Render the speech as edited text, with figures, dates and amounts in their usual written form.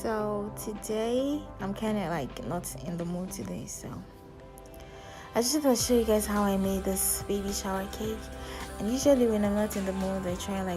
So today I'm kind of like not in the mood today, so I just want to show you guys how I made this baby shower cake. And usually when I'm not in the mood, I try like